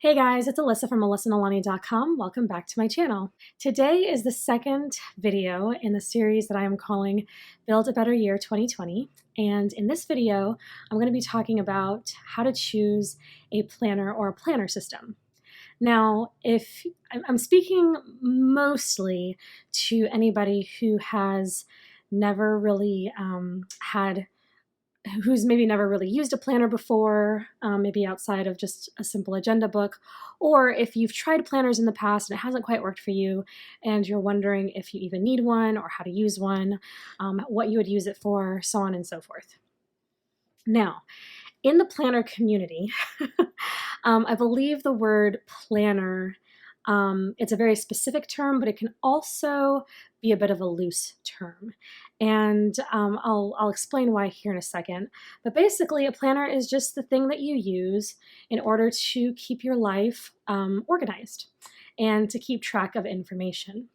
Hey guys, it's Alyssa from AlyssaNalani.com. Welcome back to my channel. Today is the second video in the series that I am calling Build a Better Year 2020. And in this video, I'm going to be talking about how to choose a planner or a planner system. Now, if I'm speaking mostly to anybody who has never really who's maybe never really used a planner before, maybe outside of just a simple agenda book, or if you've tried planners in the past and it hasn't quite worked for you and you're wondering if you even need one or how to use one, what you would use it for, so on and so forth. Now, in the planner community, I believe the word planner, it's a very specific term, but it can also be a bit of a loose term. And I'll explain why here in a second. But basically, a planner is just the thing that you use in order to keep your life organized and to keep track of information.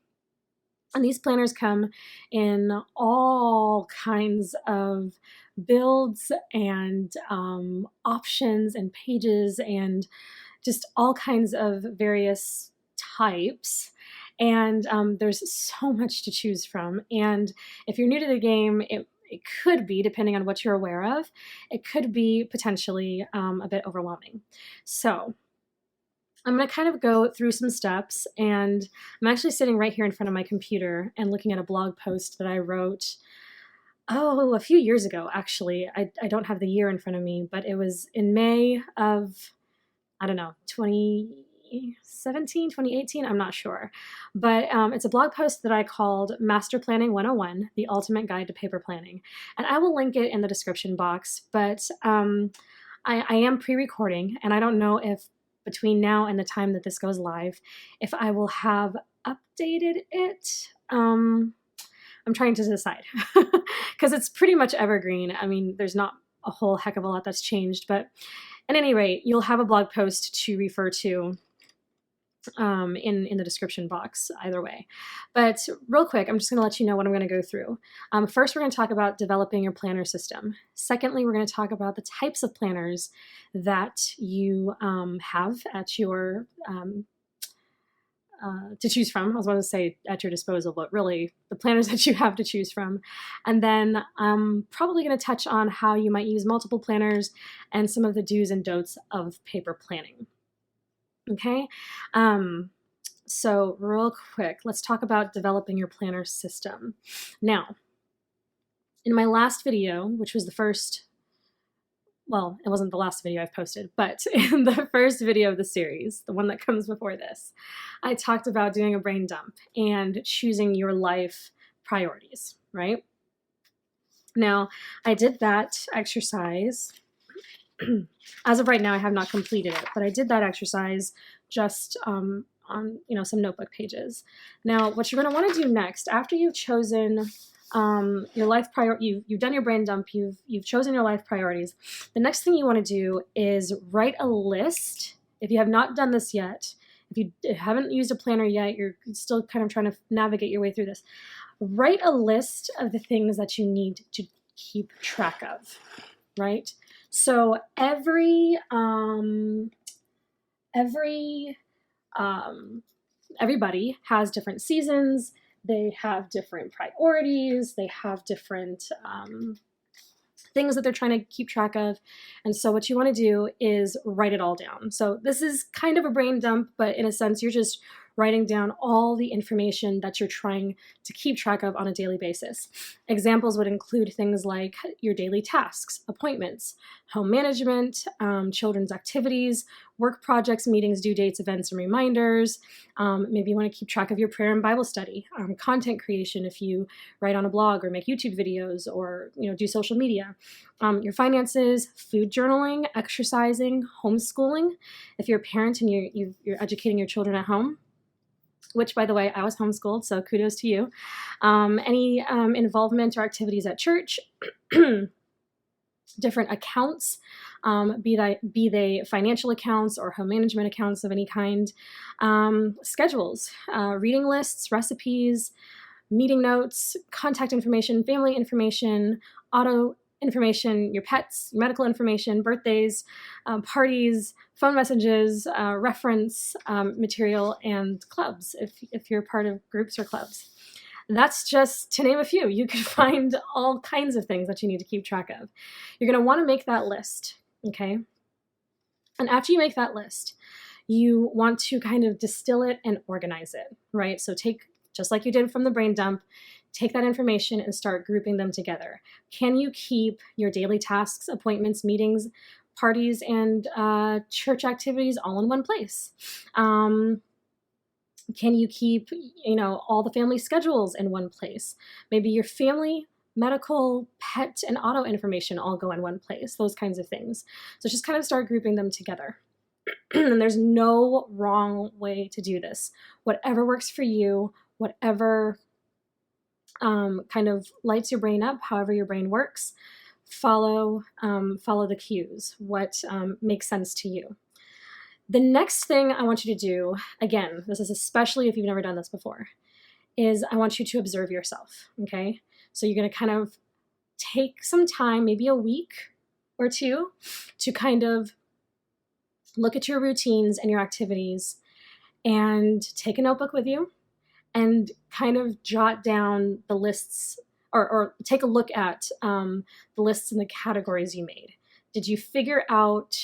And these planners come in all kinds of builds and options and pages and just all kinds of various types. And there's so much to choose from. And if you're new to the game, it could be, depending on what you're aware of, it could be potentially a bit overwhelming. So I'm going to kind of go through some steps, and I'm actually sitting right here in front of my computer and looking at a blog post that I wrote, a few years ago, actually. I don't have the year in front of me, but it was in May of, 2017, 2018, I'm not sure. But it's a blog post that I called Master Planning 101, The Ultimate Guide to Paper Planning. And I will link it in the description box, but I am pre-recording, and I don't know if between now and the time that this goes live, if I will have updated it. I'm trying to decide because it's pretty much evergreen. I mean, there's not a whole heck of a lot that's changed, but at any rate, you'll have a blog post to refer to in the description box either way. But real quick, I'm just going to let you know what I'm going to go through. First, we're going to talk about developing your planner system. Secondly, we're going to talk about the types of planners that you have at your to choose from. I was going to say at your disposal, but really the planners that you have to choose from. And then I'm probably going to touch on how you might use multiple planners and some of the do's and don'ts of paper planning. Okay, so real quick, let's talk about developing your planner system. Now, in my last video, which was the first, well, it wasn't the last video I've posted, but in the first video of the series, the one that comes before this, I talked about doing a brain dump and choosing your life priorities, right? Now, I did that exercise. As of right now, I have not completed it, but I did that exercise just on some notebook pages. Now, what you're going to want to do next, after you've chosen your life priority, you've done your brain dump, you've chosen your life priorities. The next thing you want to do is write a list. If you have not done this yet, if you haven't used a planner yet, you're still kind of trying to navigate your way through this. Write a list of the things that you need to keep track of, right? So everybody has different seasons. They have different priorities. They have different things that they're trying to keep track of. And so what you want to do is write it all down. So this is kind of a brain dump, but in a sense, you're just writing down all the information that you're trying to keep track of on a daily basis. Examples would include things like your daily tasks, appointments, home management, children's activities, work projects, meetings, due dates, events, and reminders. Maybe you want to keep track of your prayer and Bible study, content creation if you write on a blog or make YouTube videos or do social media, your finances, food journaling, exercising, homeschooling. If you're a parent and you're educating your children at home, which, by the way, I was homeschooled, so kudos to you. Any involvement or activities at church, different accounts, be they financial accounts or home management accounts of any kind, schedules, reading lists, recipes, meeting notes, contact information, family information, auto information, your pets, medical information, birthdays, parties, phone messages, reference material, and clubs if you're part of groups or clubs. That's just to name a few. You can find all kinds of things that you need to keep track of. You're going to want to make that list, okay? And after you make that list, you want to kind of distill it and organize it, right? So take, just like you did from the brain dump, take that information and start grouping them together. Can you keep your daily tasks, appointments, meetings, parties, and church activities all in one place? Can you keep, all the family schedules in one place? Maybe your family, medical, pet, and auto information all go in one place, those kinds of things. So just kind of start grouping them together. And there's no wrong way to do this. Whatever works for you, whatever kind of lights your brain up, however your brain works, follow the cues, what makes sense to you. The next thing I want you to do, again, this is especially if you've never done this before, is I want you to observe yourself, okay? So you're gonna kind of take some time, maybe a week or two, to kind of look at your routines and your activities and take a notebook with you and kind of jot down the lists or take a look at the lists and the categories you made. Did you figure out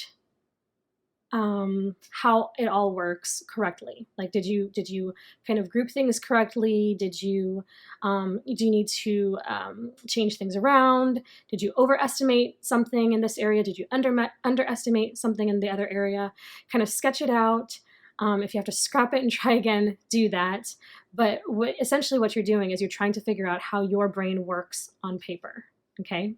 how it all works correctly? Like, did you kind of group things correctly? Do you need to change things around? Did you overestimate something in this area? Did you underestimate something in the other area? Kind of sketch it out. If you have to scrap it and try again, do that. But essentially what you're doing is you're trying to figure out how your brain works on paper, okay?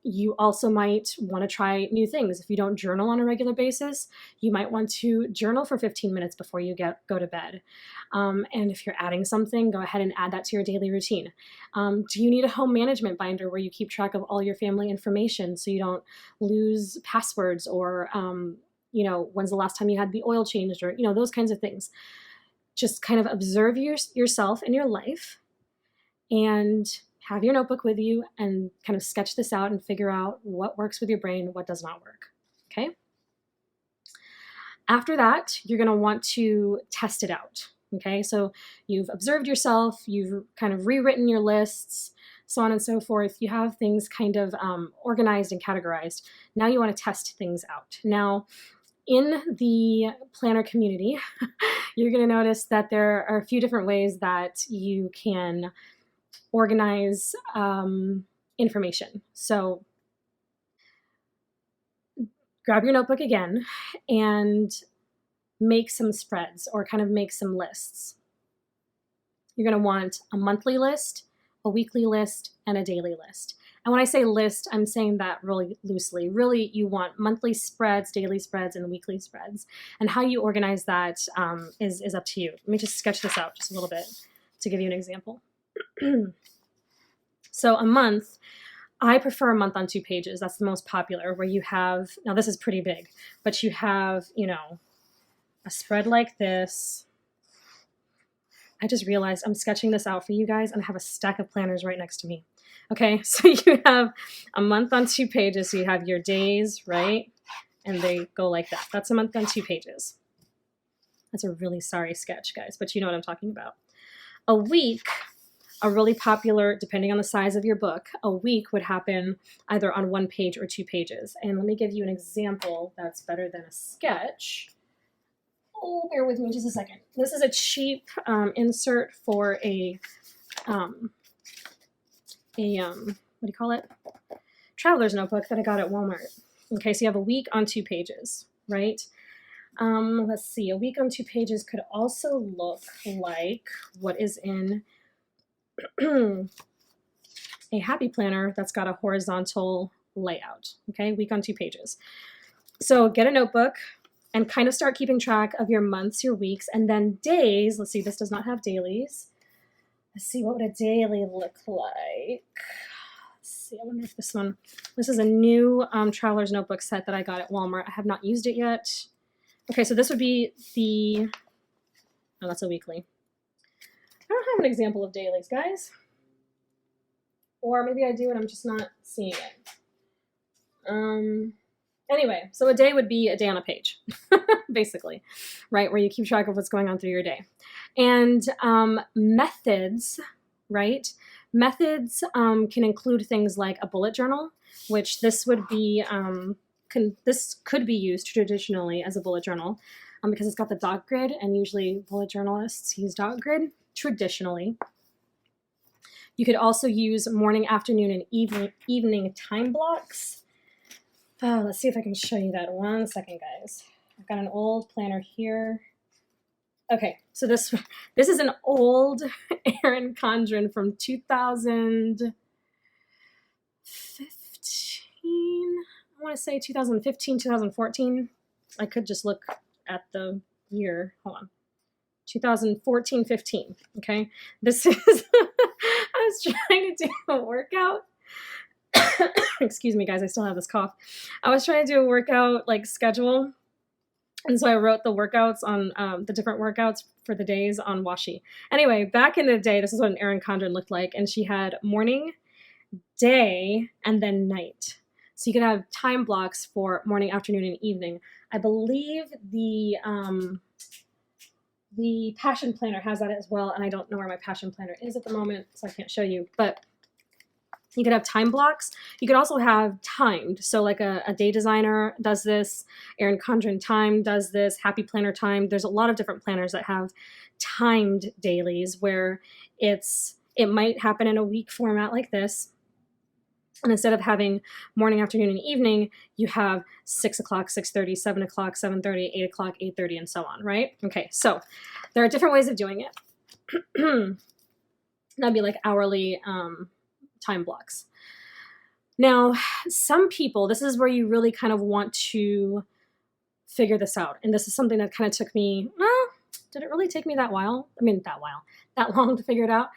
You also might want to try new things. If you don't journal on a regular basis, you might want to journal for 15 minutes before you go to bed. And if you're adding something, go ahead and add that to your daily routine. Do you need a home management binder where you keep track of all your family information so you don't lose passwords or, when's the last time you had the oil changed or, those kinds of things. Just kind of observe yourself in your life and have your notebook with you and kind of sketch this out and figure out what works with your brain, what does not work, okay? After that, you're gonna want to test it out, okay? So you've observed yourself, you've kind of rewritten your lists, so on and so forth. You have things kind of organized and categorized. Now you wanna test things out. Now, in the planner community, you're gonna notice that there are a few different ways that you can organize information. So grab your notebook again and make some spreads or kind of make some lists. You're going to want a monthly list, a weekly list, and a daily list. And when I say list, I'm saying that really loosely. Really, you want monthly spreads, daily spreads, and weekly spreads. And how you organize that is up to you. Let me just sketch this out just a little bit to give you an example. So a month, I prefer a month on 2 pages. That's the most popular, where you have, now this is pretty big, but you have, a spread like this. I just realized I'm sketching this out for you guys and I have a stack of planners right next to me. Okay, so you have a month on 2 pages. So you have your days, right? And they go like that. That's a month on 2 pages. That's a really sorry sketch, guys, but you know what I'm talking about. A week, a really popular, depending on the size of your book, a week would happen either on 1 page or 2 pages. And let me give you an example that's better than a sketch. Oh, bear with me just a second. This is a cheap insert for a what do you call it? Traveler's notebook that I got at Walmart. Okay, so you have a week on 2 pages, right? Let's see, a week on 2 pages could also look like what is in a happy planner that's got a horizontal layout, okay? Week on 2 pages. So get a notebook and kind of start keeping track of your months, your weeks, and then days. Let's see, this does not have dailies. Let's see, what would a daily look like? Let's see, I wonder if this is a new Traveler's Notebook set that I got at Walmart. I have not used it yet. Okay, so this would be that's a weekly. I don't have an example of dailies, guys. Or maybe I do and I'm just not seeing it. Anyway, so a day would be a day on a page, basically, right? Where you keep track of what's going on through your day. And methods, right? Methods can include things like a bullet journal, which this would be, this could be used traditionally as a bullet journal because it's got the dot grid, and usually bullet journalists use dot grid traditionally. You could also use morning, afternoon, and evening time blocks. Let's see if I can show you that. One second, guys. I've got an old planner here. Okay, so this is an old Erin Condren from 2015. I want to say 2015, 2014. I could just look at the year. Hold on. 2014, 15. Okay, this is, I was trying to do a workout. Excuse me, guys, I still have this cough. I was trying to do a workout like schedule. And so I wrote the workouts on the different workouts for the days on washi. Anyway, back in the day, this is what an Erin Condren looked like. And she had morning, day, and then night. So you could have time blocks for morning, afternoon, and evening. I believe the Passion Planner has that as well. And I don't know where my Passion Planner is at the moment, so I can't show you. But you could have time blocks. You could also have timed. So like a day designer does this, Erin Condren Time does this, Happy Planner Time. There's a lot of different planners that have timed dailies where it might happen in a week format like this. And instead of having morning, afternoon, and evening, you have 6 o'clock, 6:30, 7 o'clock, 7:30, 8 o'clock, 8:30, and so on, right? Okay, so there are different ways of doing it. That'd be like hourly time blocks. Now, some people, this is where you really kind of want to figure this out. And this is something that kind of took me, well, did it really take me that long to figure it out?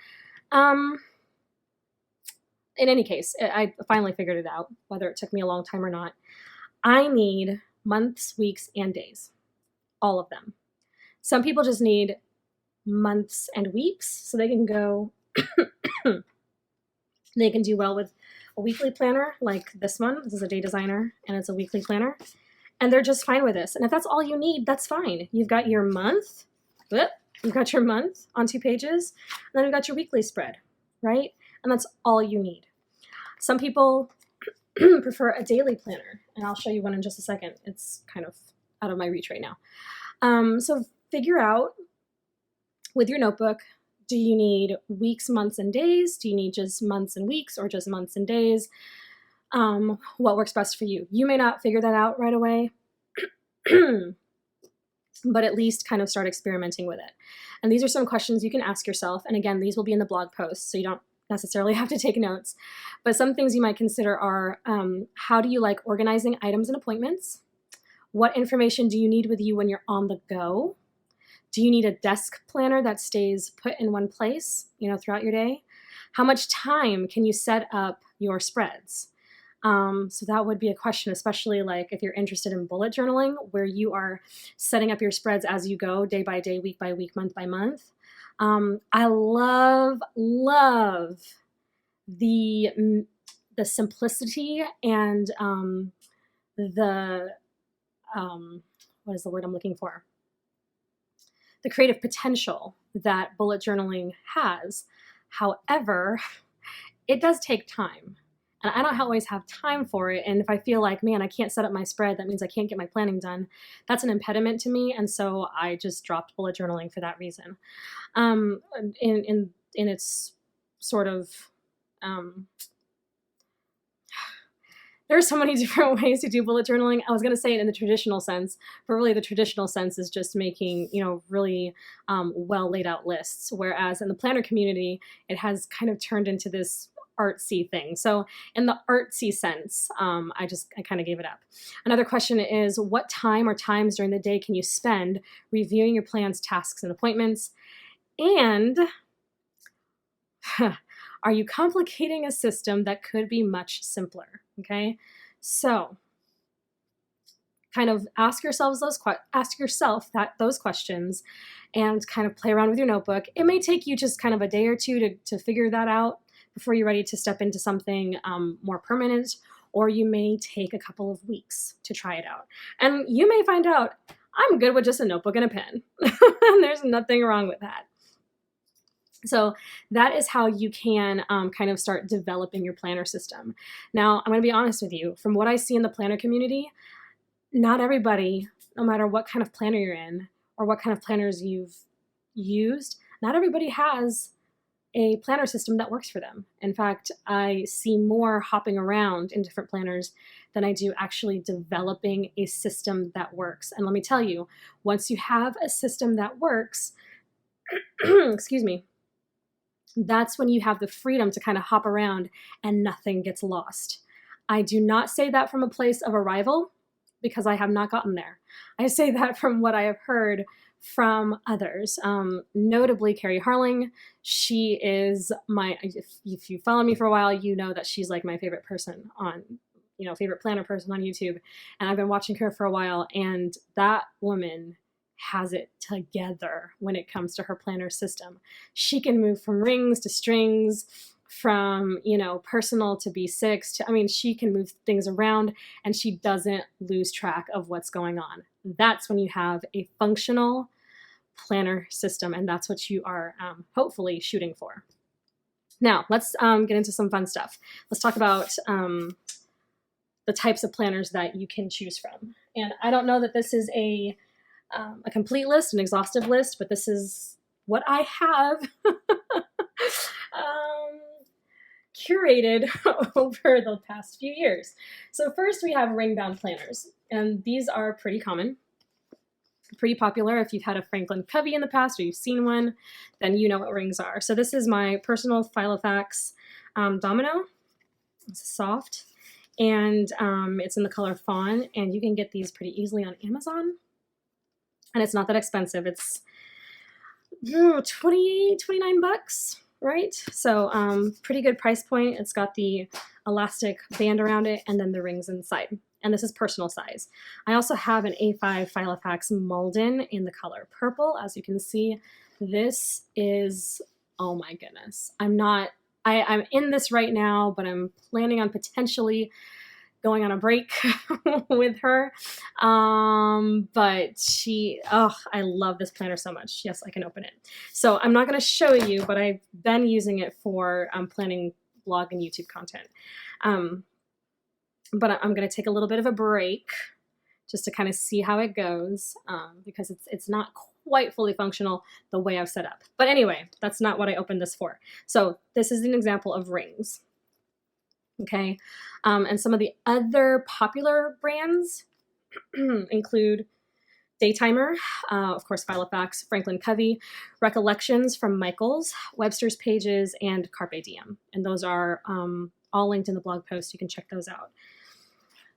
In any case, I finally figured it out, whether it took me a long time or not. I need months, weeks, and days, all of them. Some people just need months and weeks, so they can go they can do well with a weekly planner like this one. This is a day designer and it's a weekly planner. And they're just fine with this. And if that's all you need, that's fine. You've got your month. You've got your month on 2 pages. And then you've got your weekly spread, right? And that's all you need. Some people prefer a daily planner. And I'll show you one in just a second. It's kind of out of my reach right now. So figure out with your notebook, do you need weeks, months, and days? Do you need just months and weeks or just months and days? What works best for you? You may not figure that out right away, but at least kind of start experimenting with it. And these are some questions you can ask yourself. And again, these will be in the blog post, so you don't necessarily have to take notes. But some things you might consider are, how do you like organizing items and appointments? What information do you need with you when you're on the go? Do you need a desk planner that stays put in one place, throughout your day? How much time can you set up your spreads? So that would be a question, especially like if you're interested in bullet journaling, where you are setting up your spreads as you go, day by day, week by week, month by month. I love the simplicity and what is the word I'm looking for? The creative potential that bullet journaling has. However, it does take time. And I don't always have time for it. And if I feel like, man, I can't set up my spread, that means I can't get my planning done. That's an impediment to me. And so I just dropped bullet journaling for that reason. In its sort of, there are so many different ways to do bullet journaling. I was going to say it in the traditional sense, but really the traditional sense is just making, really well laid out lists. Whereas in the planner community, it has kind of turned into this artsy thing. So in the artsy sense, I kind of gave it up. Another question is, what time or times during the day can you spend reviewing your plans, tasks, and appointments? And are you complicating a system that could be much simpler? Okay, so kind of ask yourself those questions, and kind of play around with your notebook. It may take you just kind of a day or two to figure that out, before you're ready to step into something more permanent, or you may take a couple of weeks to try it out. And you may find out, I'm good with just a notebook and a pen. And there's nothing wrong with that. So that is how you can kind of start developing your planner system. Now, I'm going to be honest with you. From what I see in the planner community, not everybody, no matter what kind of planner you're in or what kind of planners you've used, not everybody has a planner system that works for them. In fact, I see more hopping around in different planners than I do actually developing a system that works. And let me tell you, once you have a system that works, excuse me, that's when you have the freedom to kind of hop around and nothing gets lost. I do not say that from a place of arrival because I have not gotten there. I say that from what I have heard from others, notably Carrie Harling. She is if you follow me for a while, you know that she's like my favorite person on, favorite planner person on YouTube. And I've been watching her for a while, and that woman has it together when it comes to her planner system. She can move from rings to strings, from, personal to B6 she can move things around, and she doesn't lose track of what's going on. That's when you have a functional planner system, and that's what you are hopefully shooting for. Now, let's get into some fun stuff. Let's talk about the types of planners that you can choose from. And I don't know that this is a complete list, an exhaustive list, but this is what I have curated over the past few years. So first we have ring-bound planners, and these are pretty common, pretty popular. If you've had a Franklin Covey in the past or you've seen one, then you know what rings are. So this is my personal Filofax Domino. It's soft, and it's in the color fawn, and you can get these pretty easily on Amazon. And it's not that expensive. It's 29 bucks, right? So pretty good price point. It's got the elastic band around it and then the rings inside. And this is personal size. I also have an A5 Filofax Malden in the color purple. As you can see, this is, oh my goodness. I'm in this right now, but I'm planning on potentially going on a break with her. But I love this planner so much. Yes, I can open it. So I'm not going to show you, but I've been using it for planning blog and YouTube content. But I'm going to take a little bit of a break just to kind of see how it goes, because it's not quite fully functional the way I've set up. But anyway, that's not what I opened this for. So this is an example of rings. Okay, and some of the other popular brands include Daytimer, of course, Filofax, Franklin Covey, Recollections from Michaels, Webster's Pages, and Carpe Diem. And those are all linked in the blog post. You can check those out.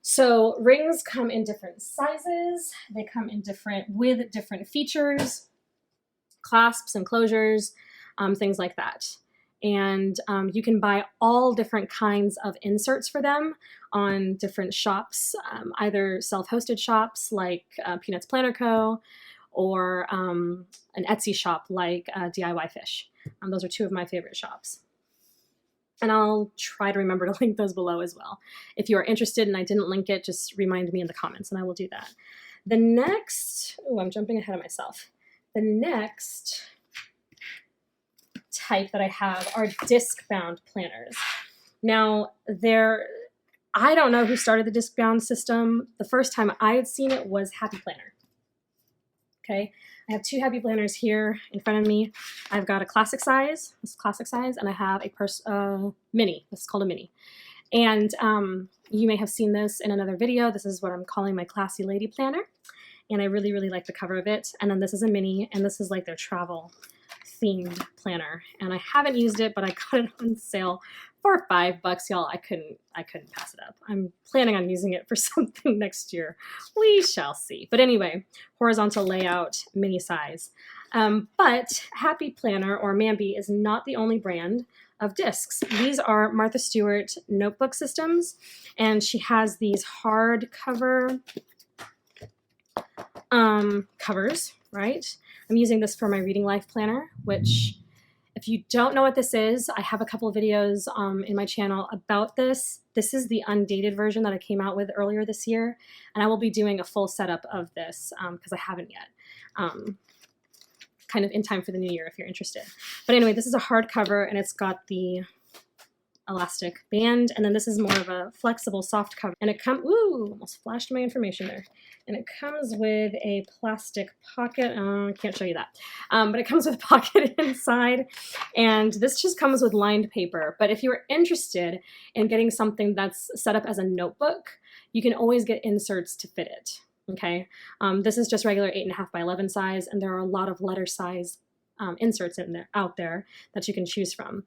So rings come in different sizes. They come in with different features, clasps and closures, things like that. And you can buy all different kinds of inserts for them on different shops, either self-hosted shops like Peanuts Planner Co. or an Etsy shop like DIY Fish. Those are two of my favorite shops. And I'll try to remember to link those below as well. If you are interested and I didn't link it, just remind me in the comments and I will do that. The next, I'm jumping ahead of myself. The next type that I have are disc-bound planners. Now, I don't know who started the disc-bound system. The first time I had seen it was Happy Planner. Okay, I have two Happy Planners here in front of me. I've got a classic size, this is classic size, and I have a mini. This is called a mini. And you may have seen this in another video. This is what I'm calling my Classy Lady Planner. And I really, really like the cover of it. And then this is a mini, and this is like their travel themed planner. And I haven't used it, but I got it on sale for $5, y'all. I couldn't pass it up. I'm planning on using it for something next year. We shall see. But anyway, horizontal layout, mini size. But Happy Planner, or Mambi, is not the only brand of discs. These are Martha Stewart notebook systems, and she has these hardcover covers, right? I'm using this for my Reading Life planner, which If you don't know what this is, I have a couple of videos in my channel about this. This is the undated version that I came out with earlier this year, and I will be doing a full setup of this because I haven't yet. Kind of in time for the new year if you're interested. But anyway, this is a hardcover, and it's got the elastic band, and then this is more of a flexible soft cover, and it comes, ooh, almost flashed my information there, and it comes with a plastic pocket. I can't show you that, but it comes with a pocket inside, and this just comes with lined paper. But if you're interested in getting something that's set up as a notebook, you can always get inserts to fit it. Okay, this is just regular 8.5 by 11 size, and there are a lot of letter size inserts out there that you can choose from.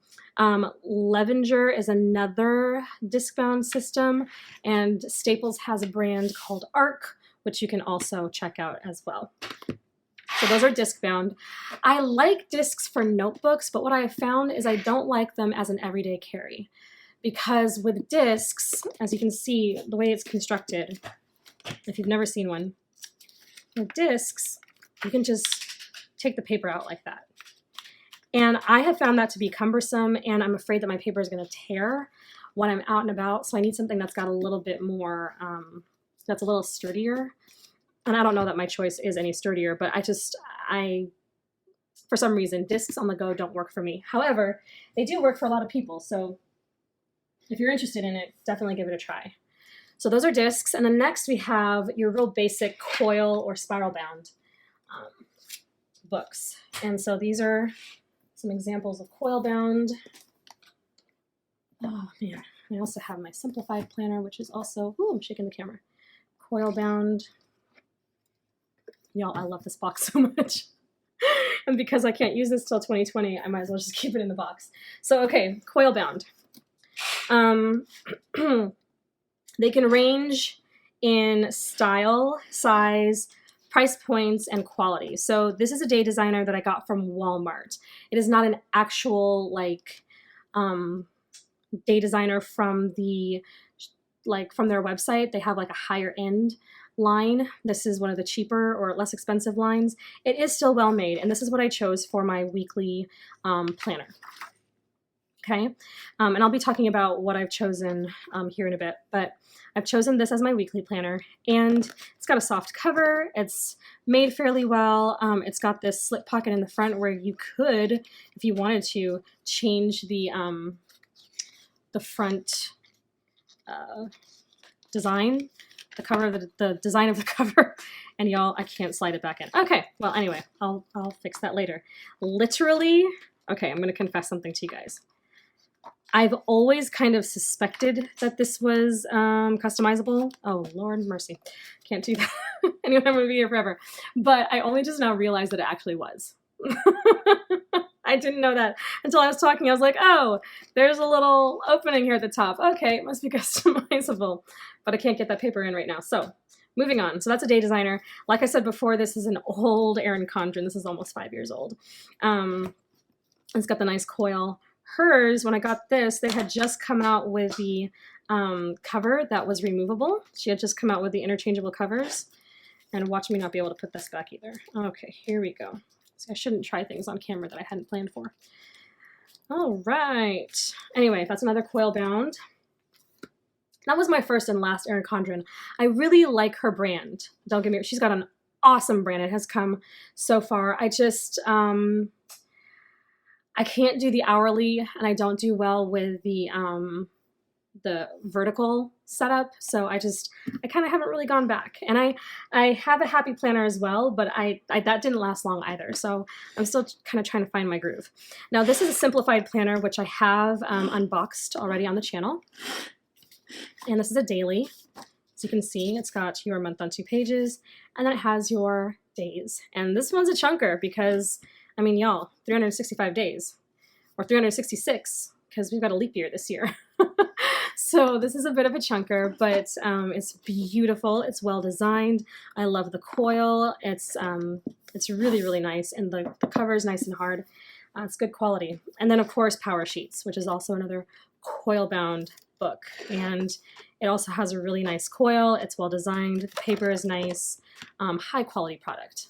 Levenger is another disc-bound system, and Staples has a brand called Arc, which you can also check out as well. So those are disc-bound. I like discs for notebooks, but what I have found is I don't like them as an everyday carry, because with discs, as you can see, the way it's constructed, if you've never seen one, with discs, you can just take the paper out like that. And I have found that to be cumbersome, and I'm afraid that my paper is going to tear when I'm out and about. So I need something that's got a little bit more, that's a little sturdier. And I don't know that my choice is any sturdier, but for some reason, discs on the go don't work for me. However, they do work for a lot of people. So if you're interested in it, definitely give it a try. So those are discs. And then next we have your real basic coil or spiral bound books. And so these are some examples of Coilbound. Oh man, I also have my simplified planner, which is also, ooh, I'm shaking the camera. Coilbound. Y'all, I love this box so much. And because I can't use this till 2020, I might as well just keep it in the box. So, okay, Coilbound. They can range in style, size, price points, and quality. So this is a day designer that I got from Walmart. It is not an actual like day designer from their website. They have like a higher end line. This is one of the cheaper or less expensive lines. It is still well made, and this is what I chose for my weekly planner. Okay, and I'll be talking about what I've chosen here in a bit, but I've chosen this as my weekly planner, and it's got a soft cover. It's made fairly well. It's got this slip pocket in the front where you could, if you wanted to, change the front design, the cover, the design of the cover. And y'all, I can't slide it back in. Okay, well anyway, I'll fix that later. Literally, okay, I'm gonna confess something to you guys. I've always kind of suspected that this was customizable. Oh, Lord mercy. Can't do that. Anyway, I'm going to be here forever. But I only just now realized that it actually was. I didn't know that until I was talking. I was like, oh, there's a little opening here at the top. Okay, it must be customizable. But I can't get that paper in right now. So moving on. So that's a day designer. Like I said before, this is an old Erin Condren. This is almost 5 years old. It's got the nice coil. Hers, when I got this, they had just come out with the cover that was removable. She had just come out with the interchangeable covers. And watch me not be able to put this back either. Okay, here we go. So I shouldn't try things on camera that I hadn't planned for. All right. Anyway, that's another Coilbound. That was my first and last Erin Condren. I really like her brand. Don't get me wrong, she's got an awesome brand. It has come so far. I just... I can't do the hourly, and I don't do well with the vertical setup, so I kind of haven't really gone back. And I have a happy planner as well, but that didn't last long either, so I'm still kind of trying to find my groove. Now this is a simplified planner, which I have unboxed already on the channel, and this is a daily. As you can see, it's got your month on 2 pages, and then it has your days. And this one's a chunker because, I mean, y'all, 365 days, or 366, because we've got a leap year this year. So this is a bit of a chunker, but it's beautiful. It's well designed. I love the coil. It's really, really nice, and the cover is nice and hard. It's good quality. And then, of course, Power Sheets, which is also another coil-bound book. And it also has a really nice coil. It's well designed. The paper is nice. High quality product.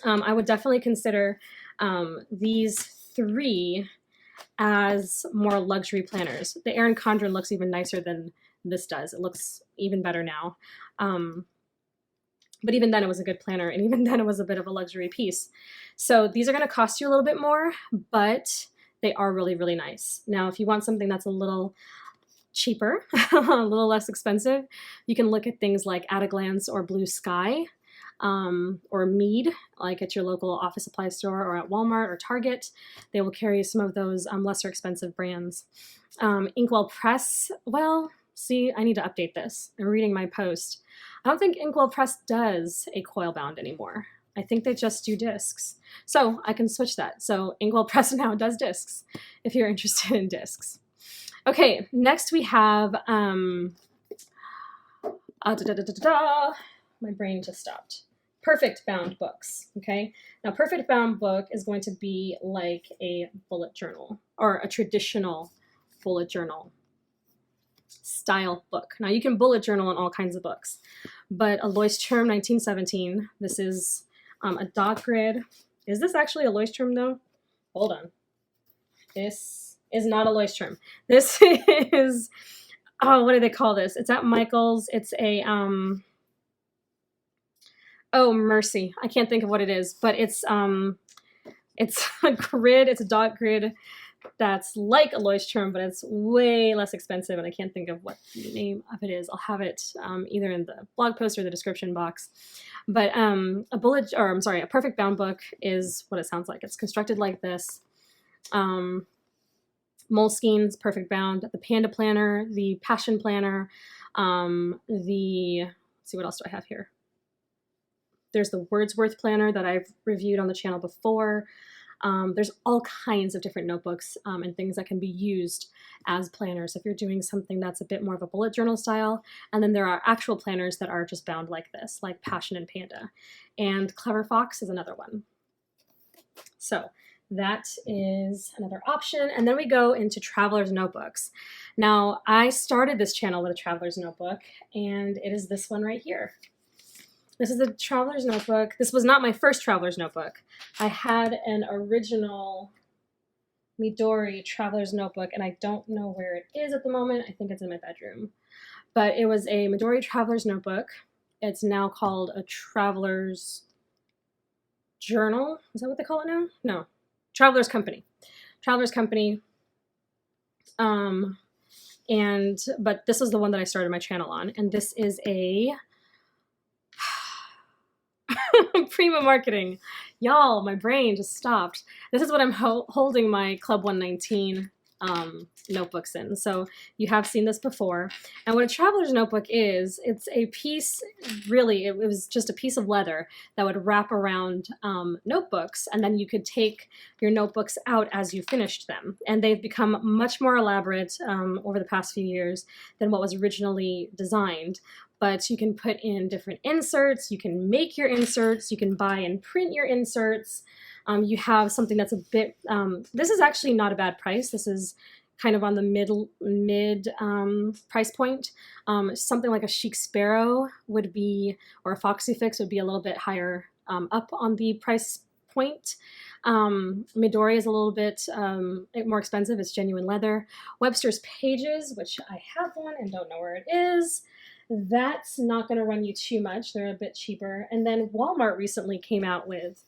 I would definitely consider these 3 as more luxury planners. The Erin Condren looks even nicer than this does. It looks even better now. But even then it was a good planner, and even then it was a bit of a luxury piece. So these are going to cost you a little bit more, but they are really, really nice. Now, if you want something that's a little cheaper, a little less expensive, you can look at things like At a Glance or Blue Sky, or Mead, like at your local office supply store or at Walmart or Target. They will carry some of those lesser expensive brands. Inkwell Press, well, see, I need to update this. I'm reading my post. I don't think Inkwell Press does a Coilbound anymore. I think they just do discs. So I can switch that. So Inkwell Press now does discs if you're interested in discs. Okay, next we have, my brain just stopped. Perfect bound books, okay? Now, perfect bound book is going to be like a bullet journal or a traditional bullet journal style book. Now, you can bullet journal in all kinds of books, but a Leuchtturm 1917, this is a dot grid. Is this actually a Leuchtturm though? Hold on. This is not a Leuchtturm. This is, oh, what do they call this? It's at Michael's. It's a, oh, mercy. I can't think of what it is, but it's a grid. It's a dot grid that's like a Leuchtturm, but it's way less expensive, and I can't think of what the name of it is. I'll have it either in the blog post or the description box. But a perfect bound book is what it sounds like. It's constructed like this. Moleskin's perfect bound, the Panda Planner, the Passion Planner, let's see, what else do I have here? There's the Wordsworth Planner that I've reviewed on the channel before. There's all kinds of different notebooks and things that can be used as planners if you're doing something that's a bit more of a bullet journal style. And then there are actual planners that are just bound like this, like Passion and Panda. And Clever Fox is another one. So that is another option. And then we go into Traveler's Notebooks. Now, I started this channel with a Traveler's Notebook, and it is this one right here. This is a Traveler's Notebook. This was not my first Traveler's Notebook. I had an original Midori Traveler's Notebook, and I don't know where it is at the moment. I think it's in my bedroom. But it was a Midori Traveler's Notebook. It's now called a Traveler's Journal. Is that what they call it now? No. Traveler's Company. Traveler's Company. But this is the one that I started my channel on. And this is a Prima Marketing. Y'all, my brain just stopped. This is what I'm holding my Club 119 notebooks in. So you have seen this before. And what a Traveler's Notebook is, it's a piece, really, it was just a piece of leather that would wrap around notebooks, and then you could take your notebooks out as you finished them. And they've become much more elaborate over the past few years than what was originally designed. But you can put in different inserts, you can make your inserts, you can buy and print your inserts. You have something that's a bit, this is actually not a bad price. This is kind of on the mid price point. Something like a Chic Sparrow would be, or a Foxy Fix would be a little bit higher up on the price point. Midori is a little bit more expensive. It's genuine leather. Webster's Pages, which I have one and don't know where it is. That's not going to run you too much. They're a bit cheaper. And then Walmart recently came out with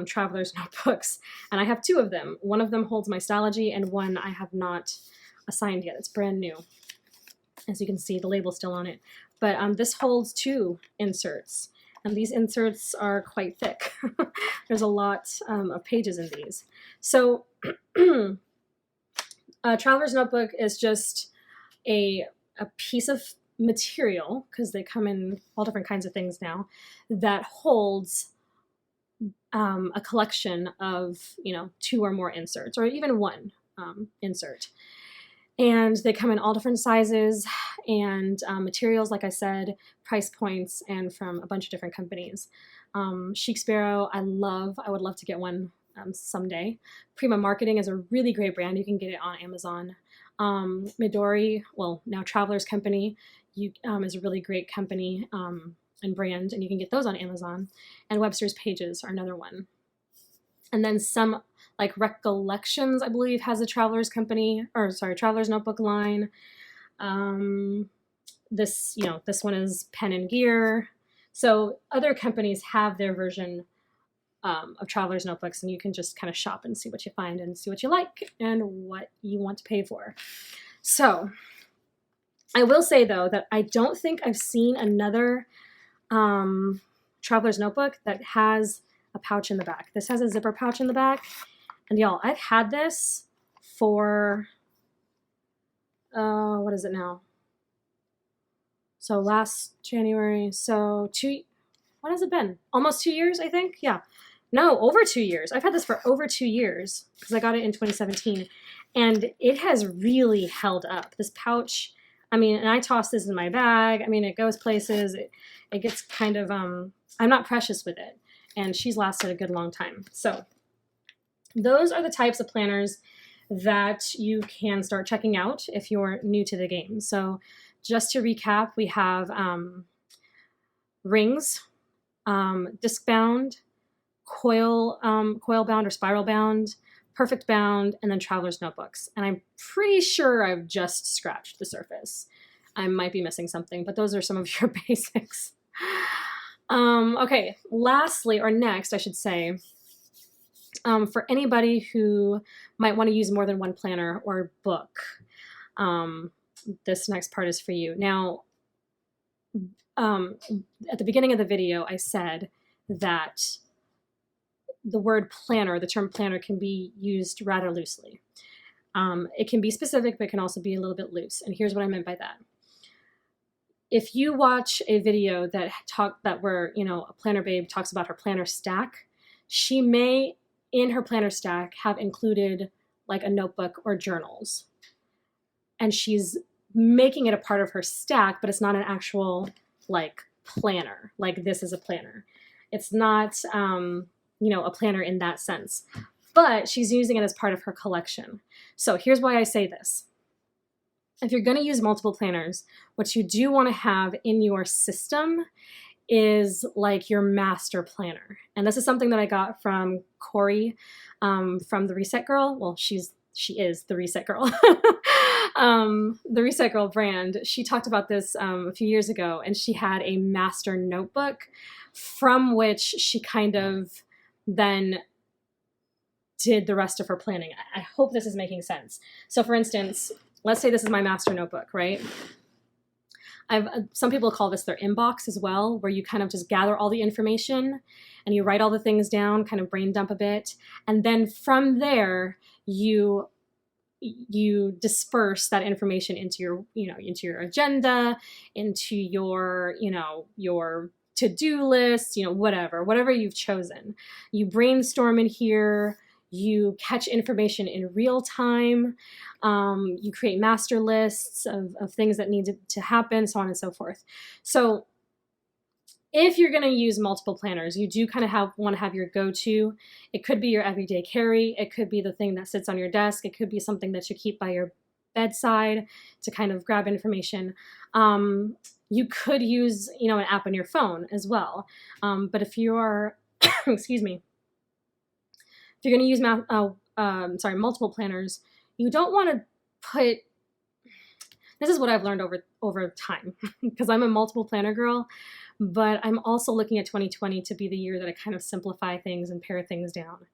Traveler's Notebooks, and I have 2 of them. One of them holds my Stylogy, and one I have not assigned yet. It's brand new. As you can see, the label's still on it. But this holds 2 inserts, and these inserts are quite thick. There's a lot of pages in these. So Traveler's Notebook is just a piece of material, because they come in all different kinds of things now, that holds a collection of, 2 or more inserts, or even 1 insert. And they come in all different sizes and materials, like I said, price points, and from a bunch of different companies. Chic Sparrow, I would love to get one someday. Prima Marketing is a really great brand. You can get it on Amazon. Midori, well, now Traveler's Company, is a really great company and brand, and you can get those on Amazon. And Webster's Pages are another one. And then some, like Recollections, I believe, has a Traveler's Notebook line. This one is Pen and Gear. So other companies have their version of Traveler's Notebooks, and you can just kind of shop and see what you find and see what you like and what you want to pay for. So I will say, though, that I don't think I've seen another Traveler's Notebook that has a pouch in the back. This has a zipper pouch in the back. And y'all, I've had this for, what is it now? So last January, what has it been? Almost 2 years, I think? Yeah. No, over 2 years. I've had this for over 2 years because I got it in 2017. And it has really held up. This pouch, I mean, and I toss this in my bag. I mean, it goes places. It gets kind of, I'm not precious with it. And she's lasted a good long time. So those are the types of planners that you can start checking out if you're new to the game. So just to recap, we have rings, disc bound, coil bound or spiral bound, perfect bound, and then Traveler's Notebooks. And I'm pretty sure I've just scratched the surface. I might be missing something, but those are some of your basics. Okay, lastly, or next, I should say, for anybody who might want to use more than one planner or book, this next part is for you. Now, at the beginning of the video, I said that the word planner, the term planner, can be used rather loosely. It can be specific, but it can also be a little bit loose. And here's what I meant by that. If you watch a video where a planner babe talks about her planner stack, she may, in her planner stack, have included like a notebook or journals. And she's making it a part of her stack, but it's not an actual like planner. Like this is a planner. It's not, a planner in that sense, but she's using it as part of her collection. So here's why I say this. If you're going to use multiple planners, what you do want to have in your system is like your master planner. And this is something that I got from Corey from the Reset Girl. Well, she is the Reset Girl. The Reset Girl brand. She talked about this a few years ago, and she had a master notebook from which she kind of then did the rest of her planning. I hope this is making sense. So for instance, let's say this is my master notebook, right? Some people call this their inbox as well, where you kind of just gather all the information and you write all the things down, kind of brain dump a bit. And then from there, you disperse that information into your agenda, into your to-do list, whatever you've chosen. You brainstorm in here. You catch information in real time. You create master lists of things that need to happen, so on and so forth. So if you're going to use multiple planners, you do kind of want to have your go-to. It could be your everyday carry. It could be the thing that sits on your desk. It could be something that you keep by your bedside to kind of grab information. You could use, an app on your phone as well. But if you are, excuse me, if you're going to use multiple planners, you don't want to put, this is what I've learned over time, because I'm a multiple planner girl, but I'm also looking at 2020 to be the year that I kind of simplify things and pare things down.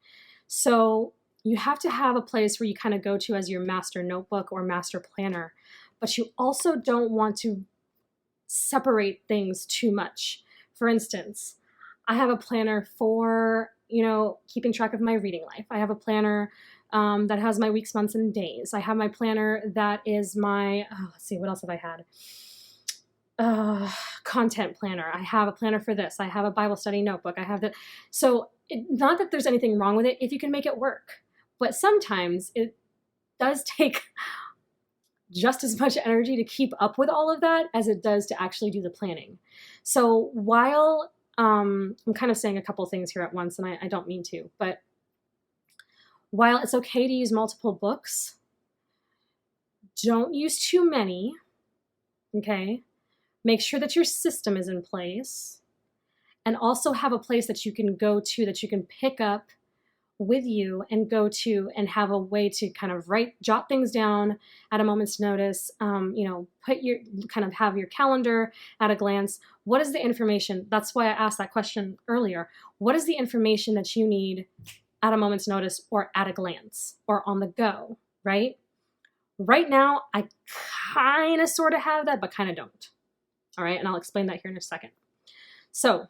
So you have to have a place where you kind of go to as your master notebook or master planner, but you also don't want to separate things too much. For instance, I have a planner for, keeping track of my reading life. I have a planner that has my weeks, months, and days. I have my planner that is my, let's see, what else have I had? Content planner. I have a planner for this. I have a Bible study notebook. I have that. So not that there's anything wrong with it if you can make it work, but sometimes it does take just as much energy to keep up with all of that as it does to actually do the planning. So while I'm kind of saying a couple things here at once, and I don't mean to, but while it's okay to use multiple books, don't use too many, okay? Make sure that your system is in place, and also have a place that you can go to that you can pick up with you and go to and have a way to kind of jot things down at a moment's notice, have your calendar at a glance. What is the information? That's why I asked that question earlier. What is the information that you need at a moment's notice or at a glance or on the go, right? Right now, I kind of sort of have that, but kind of don't. All right, and I'll explain that here in a second. So,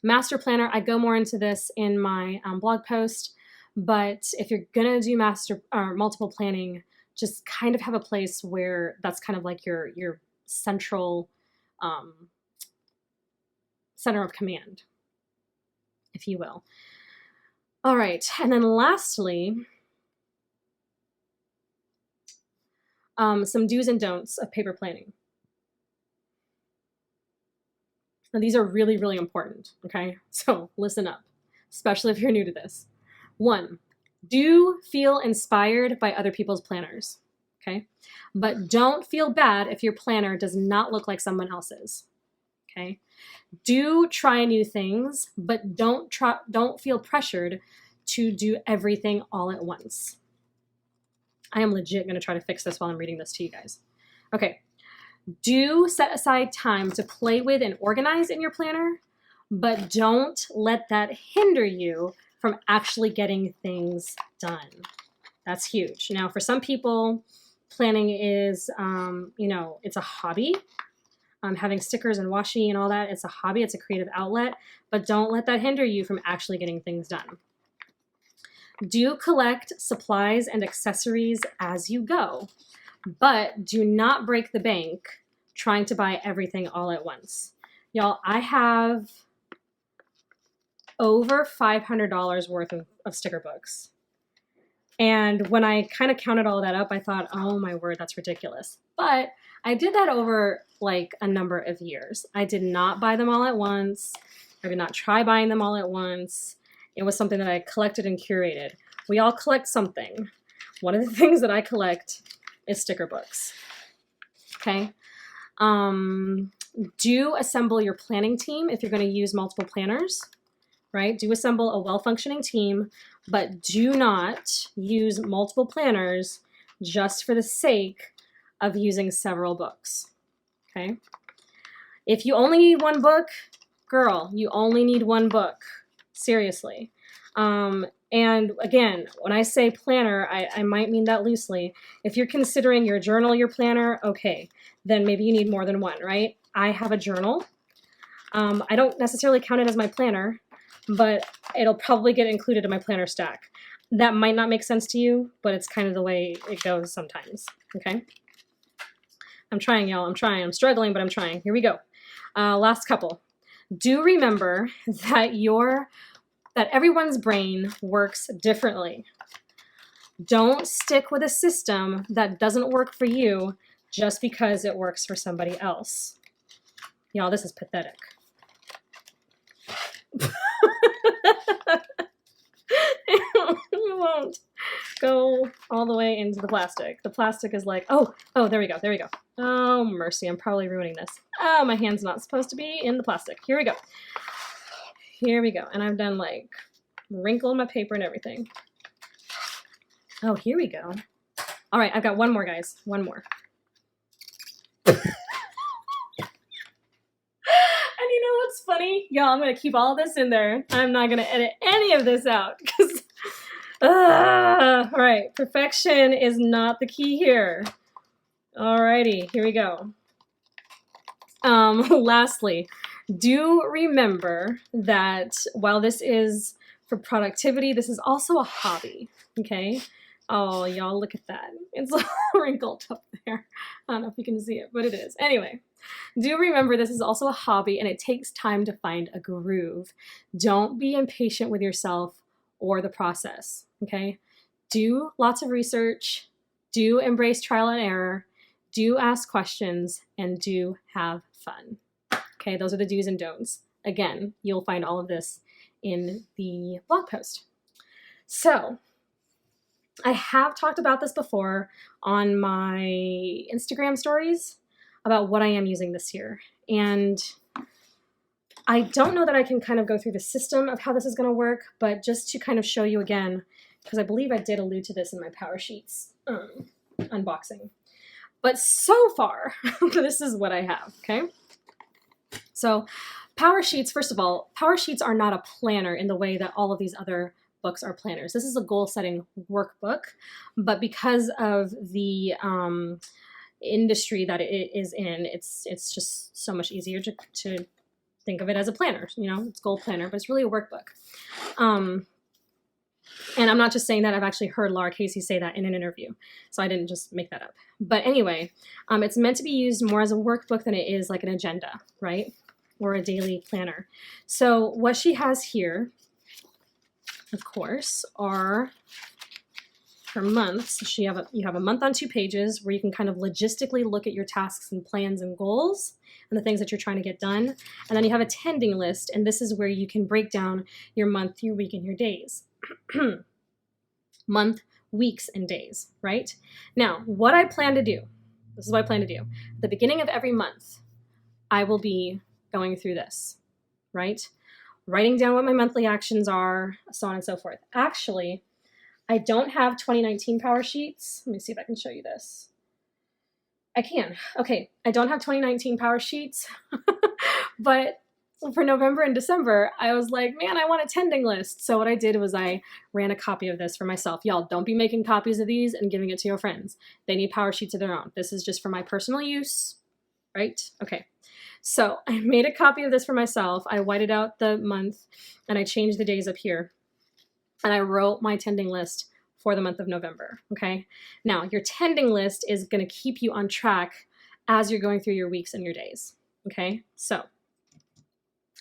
master planner, I go more into this in my blog post, but if you're gonna do multiple planning, just kind of have a place where that's kind of like your central center of command, if you will. All right, and then lastly, some do's and don'ts of paper planning. Now, these are really, really important, okay? So listen up, especially if you're new to this. 1, do feel inspired by other people's planners, okay? But don't feel bad if your planner does not look like someone else's, okay? Do try new things, but don't feel pressured to do everything all at once. I am legit gonna try to fix this while I'm reading this to you guys. Okay. Do set aside time to play with and organize in your planner, but don't let that hinder you from actually getting things done. That's huge. Now, for some people, planning is, it's a hobby. Having stickers and washi and all that, it's a hobby, it's a creative outlet, but don't let that hinder you from actually getting things done. Do collect supplies and accessories as you go, but do not break the bank trying to buy everything all at once. Y'all, I have over $500 worth of sticker books. And when I kind of counted all that up, I thought, oh my word, that's ridiculous. But I did that over like a number of years. I did not buy them all at once. I did not try buying them all at once. It was something that I collected and curated. We all collect something. One of the things that I collect is sticker books. Okay. Do assemble your planning team if you're going to use multiple planners, right? Do assemble a well-functioning team, but do not use multiple planners just for the sake of using several books, okay? If you only need one book, girl, you only need one book, seriously. And again, when I say planner, I might mean that loosely. If you're considering your journal your planner, okay, then maybe you need more than one, right? I have a journal. I don't necessarily count it as my planner, but it'll probably get included in my planner stack. That might not make sense to you, but it's kind of the way it goes sometimes, okay? I'm trying, y'all. I'm struggling, but I'm trying. Here we go. Last couple. Do remember that everyone's brain works differently. Don't stick with a system that doesn't work for you just because it works for somebody else. Y'all, this is pathetic. It won't go all the way into the plastic. The plastic is like, oh, there we go. Oh, mercy, I'm probably ruining this. Oh, my hand's not supposed to be in the plastic. Here we go. And I've done like wrinkle in my paper and everything. Oh, here we go. All right, I've got one more, guys. One more. And you know what's funny? Y'all, I'm going to keep all this in there. I'm not going to edit any of this out because, all right, perfection is not the key here. All righty, here we go. Lastly, do remember that while this is for productivity, this is also a hobby, okay? Oh, y'all, look at that. It's all wrinkled up there. I don't know if you can see it, but it is. Anyway, do remember this is also a hobby and it takes time to find a groove. Don't be impatient with yourself or the process, okay? Do lots of research. Do embrace trial and error. Do ask questions and do have fun. Okay, those are the do's and don'ts. Again, you'll find all of this in the blog post. So, I have talked about this before on my Instagram stories about what I am using this year. And I don't know that I can kind of go through the system of how this is going to work, but just to kind of show you again, because I believe I did allude to this in my Power Sheets unboxing. But so far, this is what I have, okay? So Power Sheets, first of all, Power Sheets are not a planner in the way that all of these other books are planners. This is a goal-setting workbook, but because of the industry that it is in, it's just so much easier to think of it as a planner. You know, it's goal planner, but it's really a workbook. And I'm not just saying that. I've actually heard Laura Casey say that in an interview, so I didn't just make that up. But anyway, it's meant to be used more as a workbook than it is like an agenda, right? Or a daily planner. So what she has here, of course, are her months. So you have a month on 2 pages where you can kind of logistically look at your tasks and plans and goals and the things that you're trying to get done. And then you have a tending list, and this is where you can break down your month, your week, and your days. Month, weeks, and days, right? Now, what I plan to do, this is what I plan to do. At the beginning of every month, I will be going through this, right? Writing down what my monthly actions are, so on and so forth. Actually, I don't have 2019 Power Sheets. Let me see if I can show you this. I can. Okay, I don't have 2019 Power Sheets, but for November and December, I was like, man, I want a tending list. So what I did was I ran a copy of this for myself. Y'all, don't be making copies of these and giving it to your friends. They need Power Sheets of their own. This is just for my personal use, right? Okay. So I made a copy of this for myself. I whited out the month and I changed the days up here. And I wrote my tending list for the month of November, okay? Now, your tending list is gonna keep you on track as you're going through your weeks and your days, okay? So,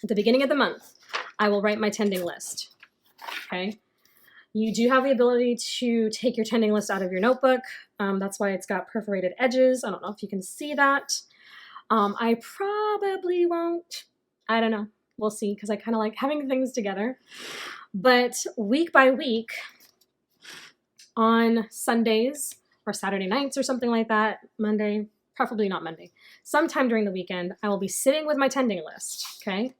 at the beginning of the month, I will write my tending list, okay? You do have the ability to take your tending list out of your notebook. That's why it's got perforated edges. I don't know if you can see that. I probably won't. I don't know. We'll see, because I kind of like having things together. But week by week, on Sundays or Saturday nights or something like that, Monday, preferably not Monday, sometime during the weekend, I will be sitting with my tending list, okay?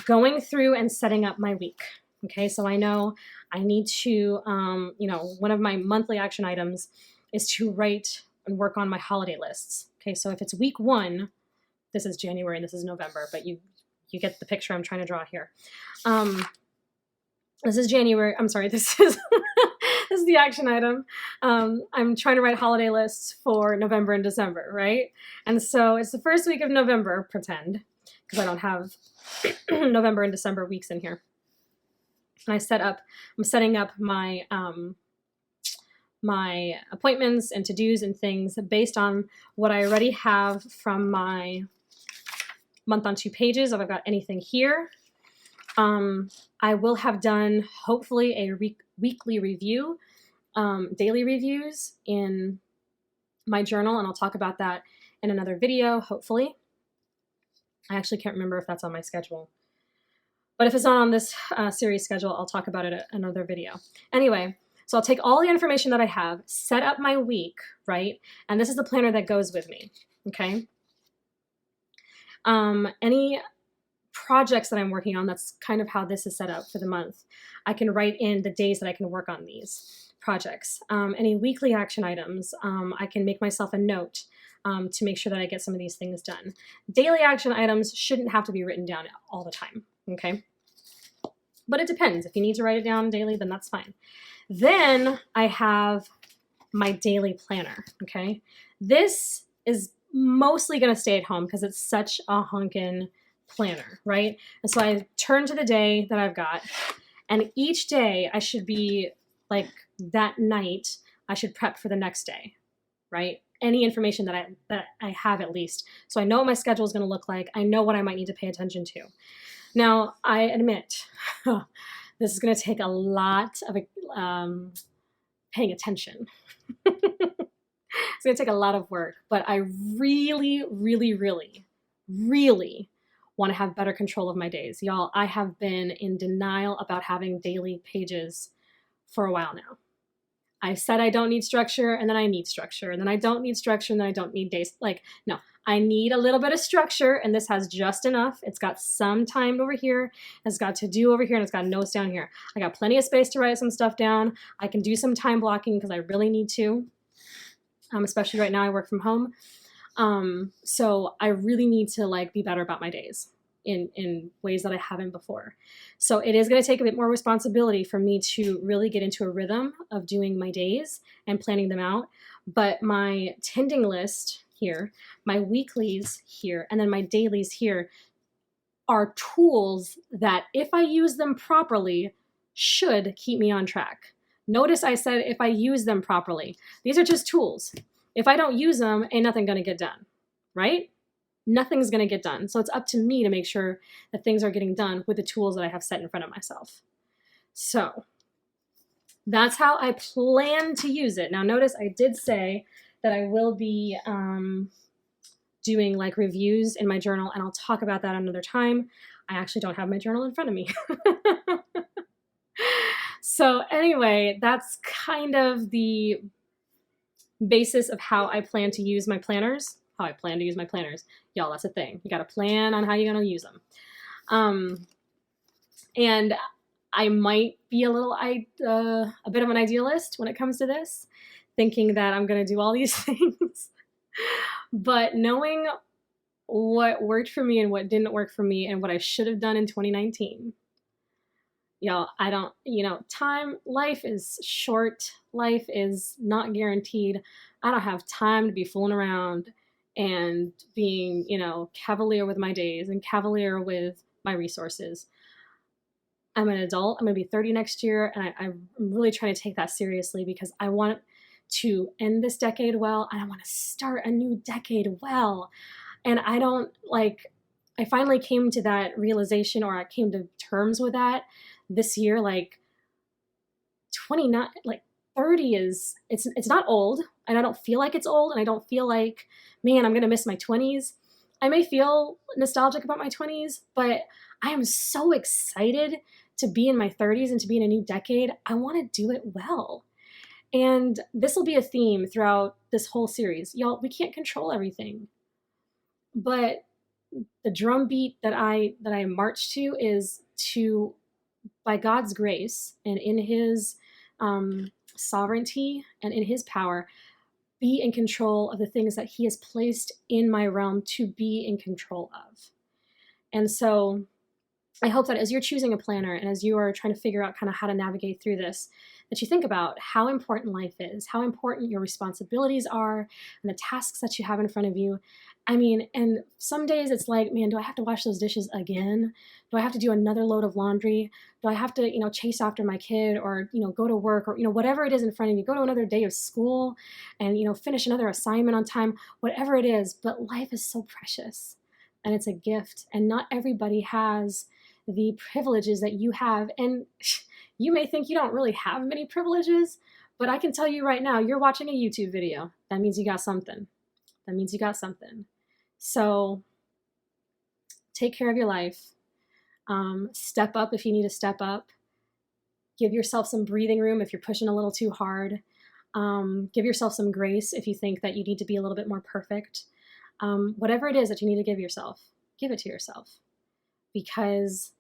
Going through and setting up my week, okay? So I know I need to, one of my monthly action items is to write and work on my holiday lists, okay? So if it's week 1, this is January and this is November, but you get the picture I'm trying to draw here. This is January. I'm sorry. This is this is the action item. I'm trying to write holiday lists for November and December, right? And so it's the first week of November, pretend, because I don't have November and December weeks in here. And I'm setting up my my appointments and to-dos and things based on what I already have from my month on 2 pages. If I've got anything here. I will have done, hopefully, a weekly review, daily reviews in my journal, and I'll talk about that in another video, hopefully. I actually can't remember if that's on my schedule. But if it's not on this series schedule, I'll talk about it in another video. Anyway, so I'll take all the information that I have, set up my week, right? And this is the planner that goes with me, okay? Any projects that I'm working on, that's kind of how this is set up for the month. I can write in the days that I can work on these projects. Any weekly action items, I can make myself a note to make sure that I get some of these things done. Daily action items shouldn't have to be written down all the time, okay? But it depends. If you need to write it down daily, then that's fine. Then I have my daily planner, okay? This is mostly gonna stay at home because it's such a honkin' planner, right? And so I turn to the day that I've got, and each day I should be like that night, I should prep for the next day, right? Any information that I have at least. So I know what my schedule is going to look like. I know what I might need to pay attention to. Now, I admit, this is going to take a lot of paying attention. It's going to take a lot of work, but I really, really, really, really want to have better control of my days. Y'all, I have been in denial about having daily pages for a while now. I said I don't need structure, and then I need structure, and then I don't need structure, and then I don't need days. Like, no, I need a little bit of structure, and this has just enough. It's got some time over here, it's got to do over here, and it's got notes down here. I got plenty of space to write some stuff down. I can do some time blocking because I really need to, especially right now I work from home. So I really need to like be better about my days in ways that I haven't before. So it is going to take a bit more responsibility for me to really get into a rhythm of doing my days and planning them out. But my tending list here, my weeklies here, and then my dailies here are tools that if I use them properly should keep me on track. Notice I said if I use them properly. These are just tools. If I don't use them, ain't nothing going to get done, right? Nothing's going to get done. So it's up to me to make sure that things are getting done with the tools that I have set in front of myself. So that's how I plan to use it. Now notice I did say that I will be doing like reviews in my journal, and I'll talk about that another time. I actually don't have my journal in front of me. So anyway, that's kind of the basis of how I plan to use my planners. How I plan to use my planners. Y'all, that's a thing. You got to plan on how you're going to use them. And I might be a bit of an idealist when it comes to this, thinking that I'm going to do all these things. But knowing what worked for me and what didn't work for me and what I should have done in 2019, y'all, I don't, life is short. Life is not guaranteed. I don't have time to be fooling around and being, cavalier with my days and cavalier with my resources. I'm an adult. I'm going to be 30 next year, and I'm really trying to take that seriously because I want to end this decade well, and I want to start a new decade well. And I finally came to that realization, or I came to terms with that this year. Like 29, like 30 is, it's not old, and I don't feel like it's old, and I don't feel like, man, I'm going to miss my 20s. I may feel nostalgic about my 20s, but I am so excited to be in my 30s and to be in a new decade. I want to do it well. And this will be a theme throughout this whole series. Y'all, we can't control everything. But the drumbeat that I march to is to, by God's grace and in his sovereignty and in his power, be in control of the things that he has placed in my realm to be in control of. And so I hope that as you're choosing a planner and as you are trying to figure out kind of how to navigate through this, that you think about how important life is, how important your responsibilities are, and the tasks that you have in front of you. I mean, and some days it's like, man, do I have to wash those dishes again? Do I have to do another load of laundry? Do I have to, chase after my kid or, go to work or, whatever it is in front of you, go to another day of school and, finish another assignment on time, whatever it is. But life is so precious and it's a gift, and not everybody has the privileges that you have. And you may think you don't really have many privileges, but I can tell you right now, you're watching a YouTube video. That means you got something. That means you got something. So take care of your life. Step up if you need to step up. Give yourself some breathing room if you're pushing a little too hard. Give yourself some grace if you think that you need to be a little bit more perfect. Whatever it is that you need to give yourself, give it to yourself. Because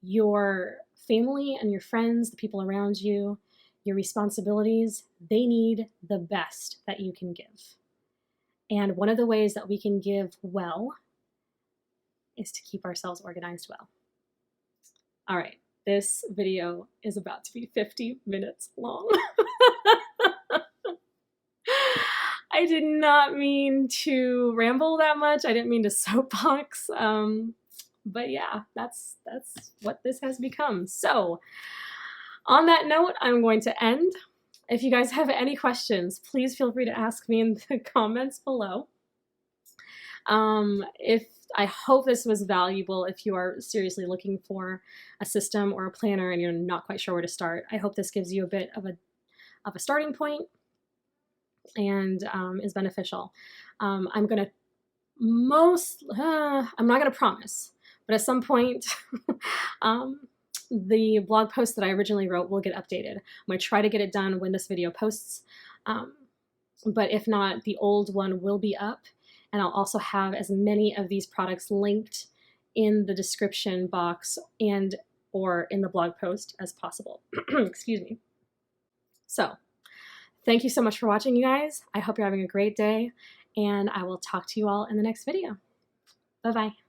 your family and your friends, the people around you, your responsibilities, they need the best that you can give. And one of the ways that we can give well is to keep ourselves organized well. All right, this video is about to be 50 minutes long. I did not mean to ramble that much. I didn't mean to soapbox. But yeah, that's what this has become. So on that note, I'm going to end. If you guys have any questions, please feel free to ask me in the comments below. I hope this was valuable if you are seriously looking for a system or a planner and you're not quite sure where to start. I hope this gives you a bit of a starting point and is beneficial. I'm not going to promise, but at some point, the blog post that I originally wrote will get updated. I'm going to try to get it done when this video posts, but if not, the old one will be up, and I'll also have as many of these products linked in the description box and or in the blog post as possible. Excuse me. So thank you so much for watching, you guys. I hope you're having a great day, and I will talk to you all in the next video. Bye-bye.